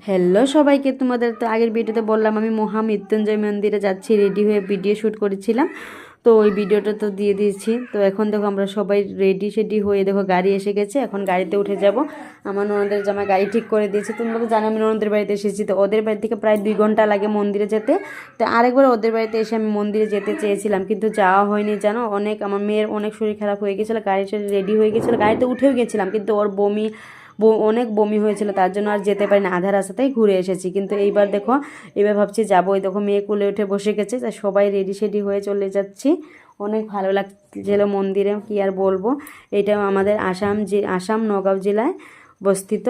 Hello সবাইকে, তোমাদের তো আগের ভিডিওতে বললাম আমি মহামৃত্যুঞ্জয় মন্দিরে যাচ্ছি, রেডি হয়ে ভিডিও শ্যুট করেছিলাম। তো ওই ভিডিওটা তো দিয়ে দিয়েছি। তো এখন দেখো আমরা সবাই রেডি হয়ে দেখো গাড়ি এসে গেছে, এখন গাড়িতে উঠে যাব। আমার ননদের জামাই গাড়ি ঠিক করে দিয়েছে। তোমরা তো জানো আমি ননদের বাড়িতে এসেছি, তো ওদের বাড়ি থেকে প্রায় 2 ঘন্টা লাগে মন্দিরে যেতে। তো আরেকবার ওদের বাড়িতে এসে আমি মন্দিরে যেতে চেয়েছিলাম, কিন্তু যাওয়া হয়নি। জানো, আমার মেয়ের অনেক শরীর খারাপ হয়ে গেছিলো, গাড়িটা রেডি হয়ে গেছিলো, গাড়িতে উঠেও গেছিলাম, কিন্তু ওর অনেক বমি হয়েছিল, তার জন্য আর যেতে পারি না, আধা রাস্তাতেই ঘুরে এসেছি। কিন্তু এইবার দেখো, এবার ভাবছি যাবো। ওই দেখো মেয়ে কোলে উঠে বসে গেছে, তা সবাই রেডি হয়ে চলে যাচ্ছি। অনেক ভালো লাগছিল মন্দিরে, কি আর বলবো। এটাও আমাদের আসাম নগাঁও জেলায় অবস্থিত।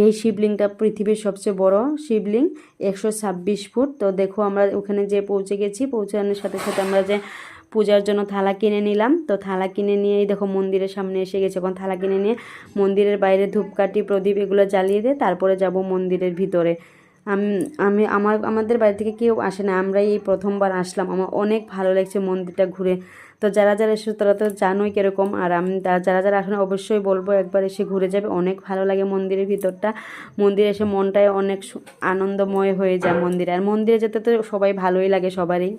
এই শিবলিঙ্গটা পৃথিবীর সবচেয়ে বড় শিবলিঙ্গ, 126 ফুট। তো দেখো আমরা ওখানে যে পৌঁছে গেছি, পৌঁছানোর সাথে সাথে আমরা যে পূজার জন্য থালা কিনে নিলাম। তো থালা কিনে নিয়েই দেখো মন্দিরের সামনে এসে গেছে। এখন থালা কিনে নিয়ে মন্দিরের বাইরে ধূপকাঠি প্রদীপ এগুলো জ্বালিয়ে দিয়ে তারপরে যাব মন্দিরের ভিতরে। আমাদের বাড়ি থেকে কেউ আসে না, আমরাই এই প্রথমবার আসলাম। আমার অনেক ভালো লাগছে মন্দিরটা ঘুরে। তো যারা এসে তারা তো জানোই কীরকম, আর আমি যারা আসলে অবশ্যই বলবো একবার এসে ঘুরে যাবে, অনেক ভালো লাগে মন্দিরের ভিতরটা। মন্দিরে এসে মনটায় অনেক আনন্দময় হয়ে যায় মন্দিরে, আর মন্দিরে যেতে তো সবাই ভালোই লাগে সবারই।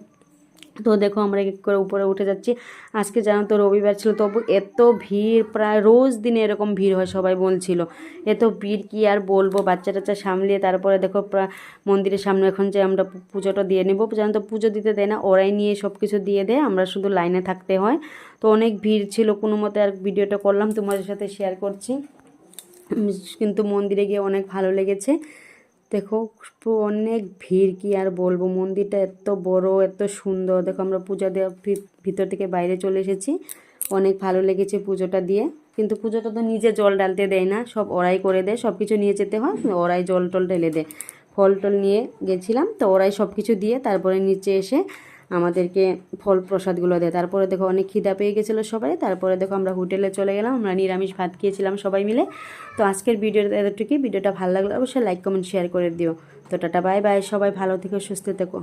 তো দেখো আমরা এক করে উপরে উঠে যাচ্ছি। আজকে জানো তো রবিবার ছিল, তবু এত ভিড়, প্রায় রোজ দিনে এরকম ভিড় হয়, সবাই বলছিল। এত ভিড় কি আর বলবো, বাচ্চা টাচ্চা সামলিয়ে তারপরে দেখো মন্দিরের সামনে এখন যে আমরা পুজোটা দিয়ে নেবো। জানো তো পুজো দিতে দেয় না, ওরাই নিয়ে সব কিছু দিয়ে দেয়, আমরা শুধু লাইনে থাকতে হয়। তো অনেক ভিড় ছিল, কোনো মতে আর ভিডিওটা করলাম, তোমাদের সাথে শেয়ার করছি। কিন্তু মন্দিরে গিয়ে অনেক ভালো লেগেছে। দেখো অনেক ভিড়, কি আর বলবো, মন্দিরটা এত বড় এত সুন্দর। দেখো আমরা পূজা দেওয়া ভিতর থেকে বাইরে চলে এসেছি, অনেক ভালো লেগেছে পুজোটা দিয়ে। কিন্তু পুজোটা তো নিজে জল ডালতে দেয় না, সব ওরাই করে দেয়, সব কিছু নিয়ে যেতে হয়, ওরাই জল টল ঢেলে দেয়। ফল টল নিয়ে গেছিলাম, তো ওরাই সব কিছু দিয়ে তারপরে নিচে এসে আমাদেরকে ফল প্রসাদগুলো দেয়। তারপরে দেখো অনেক খিদা পেয়ে গেছিলো সবাই, তারপরে দেখো আমরা হোটেলে চলে গেলাম, আমরা নিরামিষ ভাত খেয়েছিলাম সবাই মিলে। তো আজকের ভিডিওটা এতটুকুই। ভিডিওটা ভালো লাগলে অবশ্যই লাইক কমেন্ট শেয়ার করে দিও। তো টাটা বাই বাই, সবাই ভালো থেকো, সুস্থ থেকো।